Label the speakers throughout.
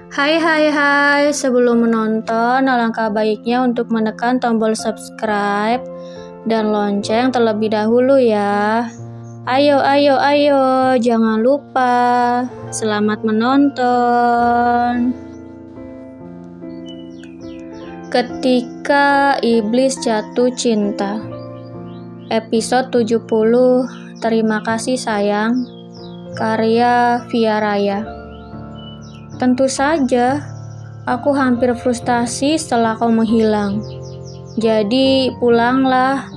Speaker 1: Hai, sebelum menonton, alangkah baiknya untuk menekan tombol subscribe dan lonceng terlebih dahulu ya. Ayo, jangan lupa. Selamat menonton. Ketika Iblis Jatuh Cinta, episode 70, Terima Kasih Sayang, karya Via Raya. Tentu saja, aku hampir frustasi setelah kau menghilang. Jadi, pulanglah.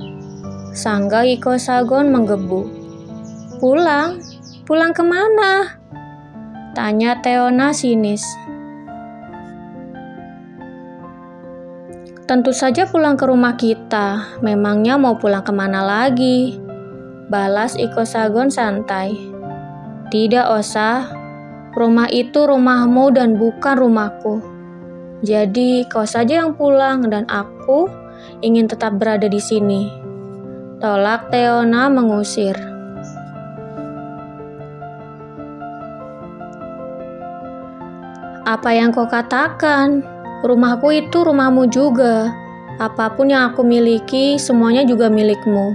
Speaker 1: Sangga Iko Sagon menggebu. Pulang? Pulang kemana? Tanya Teona sinis. Tentu saja pulang ke rumah kita. Memangnya mau pulang kemana lagi? Balas Iko Sagon santai. Tidak usah. Rumah itu rumahmu dan bukan rumahku. Jadi kau saja yang pulang dan aku ingin tetap berada di sini. Tolak Teona mengusir. Apa yang kau katakan? Rumahku itu rumahmu juga. Apapun yang aku miliki, semuanya juga milikmu.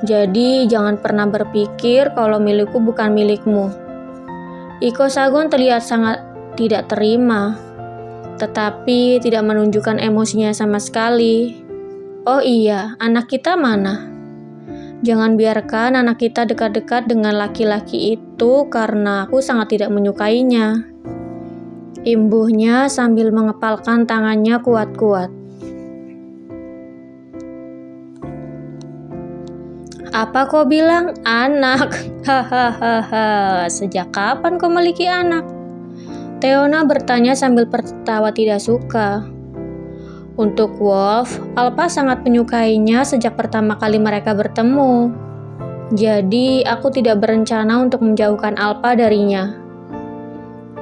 Speaker 1: Jadi jangan pernah berpikir kalau milikku bukan milikmu. Iko Sagon terlihat sangat tidak terima, tetapi tidak menunjukkan emosinya sama sekali. Oh iya, anak kita mana? Jangan biarkan anak kita dekat-dekat dengan laki-laki itu karena aku sangat tidak menyukainya. Imbuhnya sambil mengepalkan tangannya kuat-kuat. Apa kau bilang? Anak? Hahaha, sejak kapan kau memiliki anak? Teona bertanya sambil tertawa tidak suka. Untuk Wolf, Alpa sangat menyukainya sejak pertama kali mereka bertemu. Jadi, aku tidak berencana untuk menjauhkan Alpa darinya.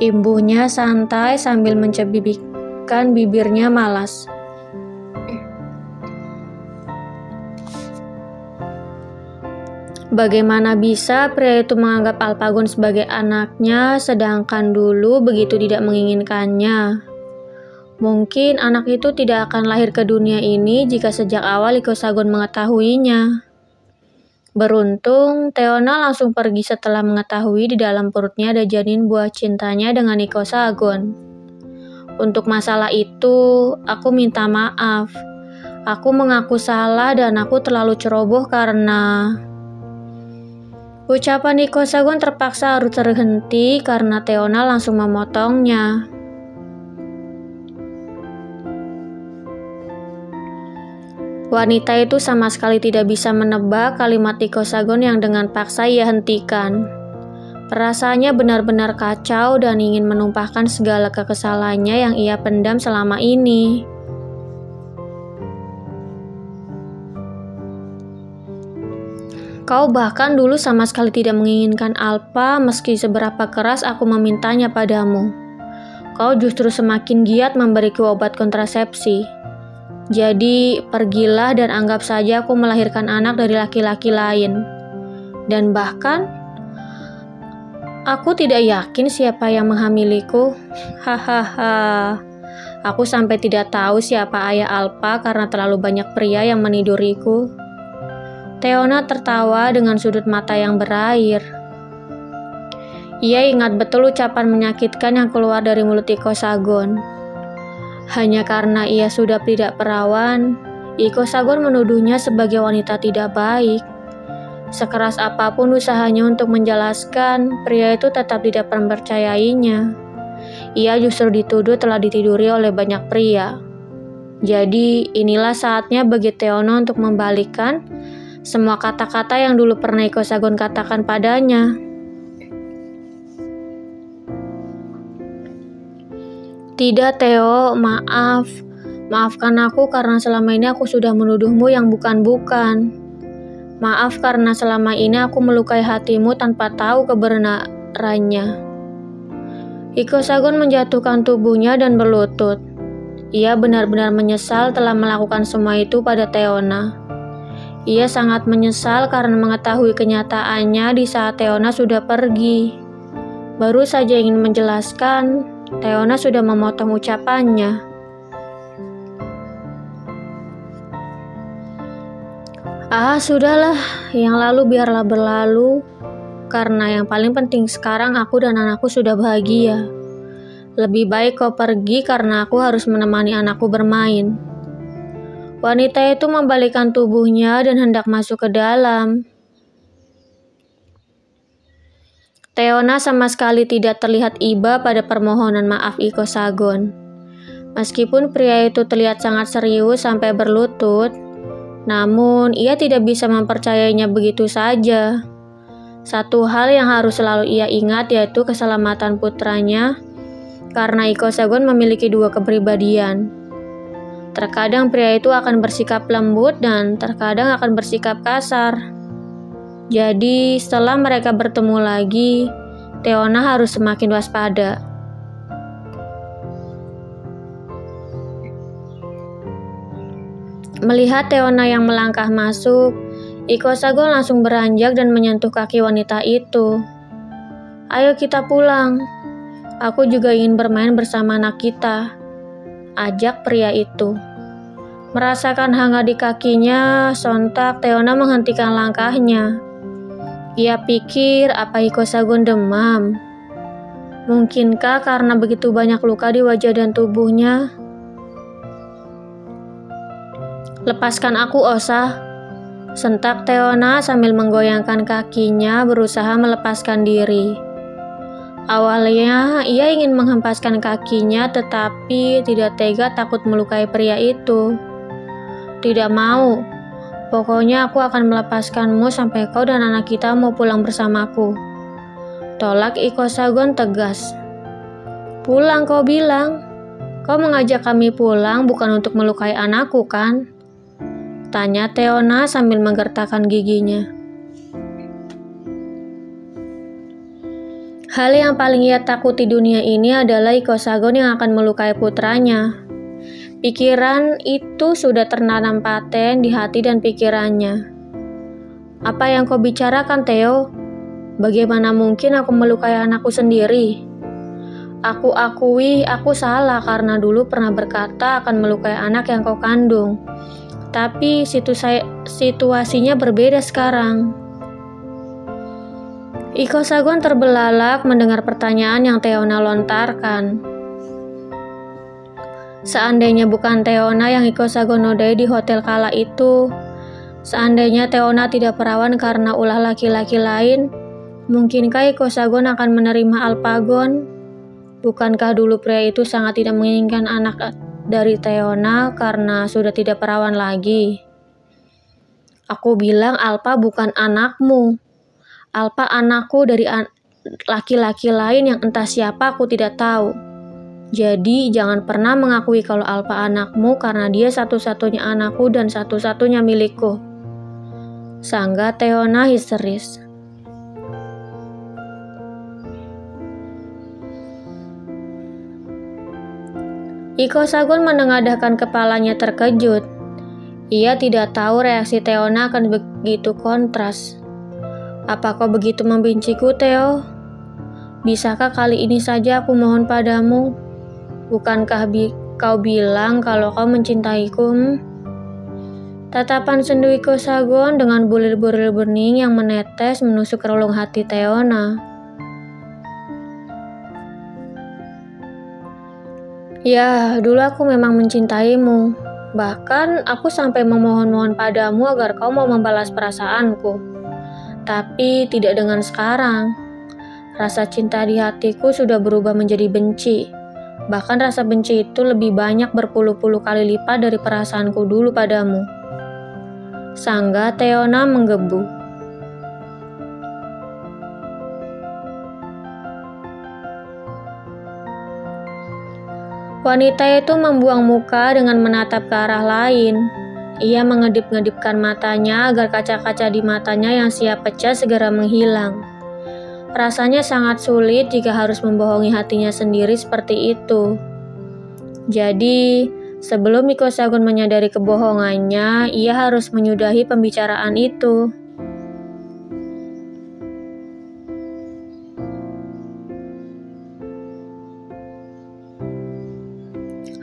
Speaker 1: Imbuhnya santai sambil mencibikkan bibirnya malas. Bagaimana bisa pria itu menganggap Alpagon sebagai anaknya, sedangkan dulu begitu tidak menginginkannya? Mungkin anak itu tidak akan lahir ke dunia ini jika sejak awal Iko Sagon mengetahuinya. Beruntung, Teona langsung pergi setelah mengetahui di dalam perutnya ada janin buah cintanya dengan Iko Sagon. Untuk masalah itu, aku minta maaf. Aku mengaku salah dan aku terlalu ceroboh karena... Ucapan Iko Sagon terpaksa harus terhenti karena Teona langsung memotongnya. Wanita itu sama sekali tidak bisa menebak kalimat Iko Sagon yang dengan paksa ia hentikan. Perasaannya benar-benar kacau dan ingin menumpahkan segala kekesalannya yang ia pendam selama ini. Kau bahkan dulu sama sekali tidak menginginkan Alpa meski seberapa keras aku memintanya padamu. Kau justru semakin giat memberiku obat kontrasepsi. Jadi, pergilah dan anggap saja aku melahirkan anak dari laki-laki lain. Dan bahkan, aku tidak yakin siapa yang menghamiliku. Hahaha. Aku sampai tidak tahu siapa ayah Alpa karena terlalu banyak pria yang meniduriku. Teona tertawa dengan sudut mata yang berair. Ia ingat betul ucapan menyakitkan yang keluar dari mulut Iko Sagon. Hanya karena ia sudah tidak perawan, Iko Sagon menuduhnya sebagai wanita tidak baik. Sekeras apapun usahanya untuk menjelaskan, pria itu tetap tidak mempercayainya. Ia justru dituduh telah ditiduri oleh banyak pria. Jadi, inilah saatnya bagi Teona untuk membalikkan semua kata-kata yang dulu pernah Iko Sagon katakan padanya. Tidak, Theo, maaf. Maafkan aku karena selama ini aku sudah menuduhmu yang bukan-bukan. Maaf karena selama ini aku melukai hatimu tanpa tahu kebenarannya. Iko Sagon menjatuhkan tubuhnya dan berlutut. Ia benar-benar menyesal telah melakukan semua itu pada Teona. Ia sangat menyesal karena mengetahui kenyataannya di saat Teona sudah pergi. Baru saja ingin menjelaskan, Teona sudah memotong ucapannya. Sudahlah, yang lalu biarlah berlalu, karena yang paling penting sekarang aku dan anakku sudah bahagia. Lebih baik kau pergi karena aku harus menemani anakku bermain. Wanita itu membalikkan tubuhnya dan hendak masuk ke dalam. Teona sama sekali tidak terlihat iba pada permohonan maaf Iko Sagon. Meskipun pria itu terlihat sangat serius sampai berlutut, namun ia tidak bisa mempercayainya begitu saja. Satu hal yang harus selalu ia ingat yaitu keselamatan putranya, karena Iko Sagon memiliki dua kepribadian. Terkadang pria itu akan bersikap lembut dan terkadang akan bersikap kasar. Jadi setelah mereka bertemu lagi, Teona harus semakin waspada. Melihat Teona yang melangkah masuk, Iko Sagon langsung beranjak dan menyentuh kaki wanita itu. Ayo kita pulang. Aku juga ingin bermain bersama anak kita, ajak pria itu. Merasakan hangat di kakinya, sontak Teona menghentikan langkahnya. Ia pikir apa Iko Sagon demam. Mungkinkah karena begitu banyak luka di wajah dan tubuhnya? Lepaskan aku, Osa, sentak Teona sambil menggoyangkan kakinya berusaha melepaskan diri. Awalnya ia ingin menghempaskan kakinya tetapi tidak tega takut melukai pria itu. Tidak mau, pokoknya aku akan melepaskanmu sampai kau dan anak kita mau pulang bersamaku. Tolak Iko Sagon tegas. Pulang kau bilang? Kau mengajak kami pulang bukan untuk melukai anakku kan? Tanya Teona sambil menggertakkan giginya. Hal yang paling ia takuti dunia ini adalah Iko Sagon yang akan melukai putranya. Pikiran itu sudah tertanam paten di hati dan pikirannya. Apa yang kau bicarakan, Theo? Bagaimana mungkin aku melukai anakku sendiri? Aku akui aku salah karena dulu pernah berkata akan melukai anak yang kau kandung. Tapi situasinya berbeda sekarang. Iko Sagon terbelalak mendengar pertanyaan yang Teona lontarkan. Seandainya bukan Teona yang Iko Sagon nodai di hotel kala itu, seandainya Teona tidak perawan karena ulah laki-laki lain, mungkinkah Iko Sagon akan menerima Alpagon? Bukankah dulu pria itu sangat tidak menginginkan anak dari Teona karena sudah tidak perawan lagi? Aku bilang Alpa bukan anakmu. Alpa anakku dari laki-laki lain yang entah siapa aku tidak tahu. Jadi jangan pernah mengakui kalau Alpa anakmu karena dia satu-satunya anakku dan satu-satunya milikku. Sangga Teona histeris. Iko Sagon menengadahkan kepalanya terkejut. Ia tidak tahu reaksi Teona akan begitu kontras. Apa kau begitu membenciku, Theo? Bisakah kali ini saja aku mohon padamu? Bukankah kau bilang kalau kau mencintaiku? Tatapan sendu Iko Sagon dengan bulir-bulir bening yang menetes menusuk relung hati Teona. Ya, dulu aku memang mencintaimu. Bahkan aku sampai memohon-mohon padamu agar kau mau membalas perasaanku. Tapi tidak dengan sekarang. Rasa cinta di hatiku sudah berubah menjadi benci. Bahkan rasa benci itu lebih banyak berpuluh-puluh kali lipat dari perasaanku dulu padamu. Sangga Teona menggebu. Wanita itu membuang muka dengan menatap ke arah lain. Ia mengedip-ngedipkan matanya agar kaca-kaca di matanya yang siap pecah segera menghilang. Rasanya sangat sulit jika harus membohongi hatinya sendiri seperti itu. Jadi, sebelum Iko Sagon menyadari kebohongannya, ia harus menyudahi pembicaraan itu.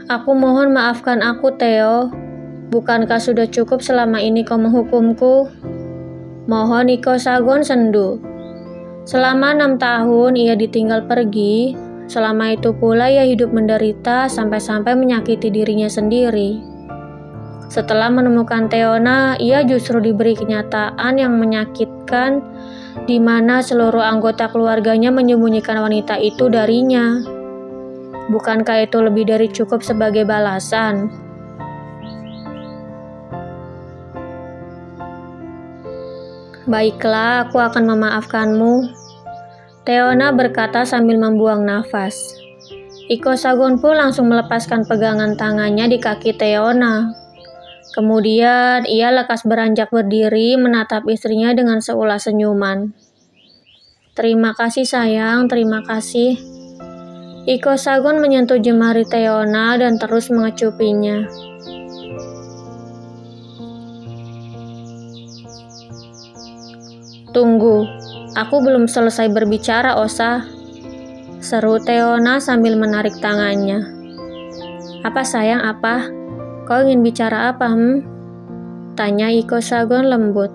Speaker 1: Aku mohon maafkan aku, Theo. Bukankah sudah cukup selama ini kau menghukumku? Mohon Iko Sagon sendu. Selama 6 tahun ia ditinggal pergi. Selama itu pula ia hidup menderita sampai-sampai menyakiti dirinya sendiri. Setelah menemukan Teona, ia justru diberi kenyataan yang menyakitkan di mana seluruh anggota keluarganya menyembunyikan wanita itu darinya. Bukankah itu lebih dari cukup sebagai balasan? Baiklah, aku akan memaafkanmu, Teona berkata sambil membuang nafas. Iko Sagon pun langsung melepaskan pegangan tangannya di kaki Teona. Kemudian ia lekas beranjak berdiri menatap istrinya dengan seulas senyuman. Terima kasih sayang, terima kasih. Iko Sagon menyentuh jemari Teona dan terus mengecupinya. Tunggu, aku belum selesai berbicara, Osa, seru Teona sambil menarik tangannya. Apa sayang, apa? Kau ingin bicara apa, Tanya Iko Sagon lembut.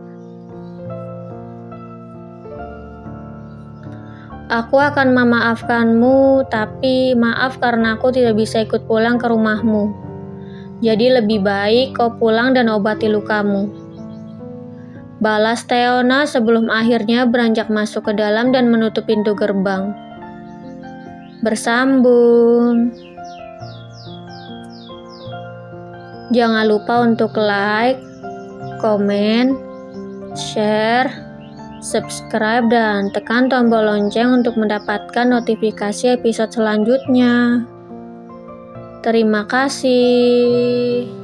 Speaker 1: Aku akan memaafkanmu, tapi maaf karena aku tidak bisa ikut pulang ke rumahmu. Jadi lebih baik kau pulang dan obati lukamu. Balas Teona sebelum akhirnya beranjak masuk ke dalam dan menutup pintu gerbang. Bersambung. Jangan lupa untuk like, komen, share, subscribe, dan tekan tombol lonceng untuk mendapatkan notifikasi episode selanjutnya. Terima kasih.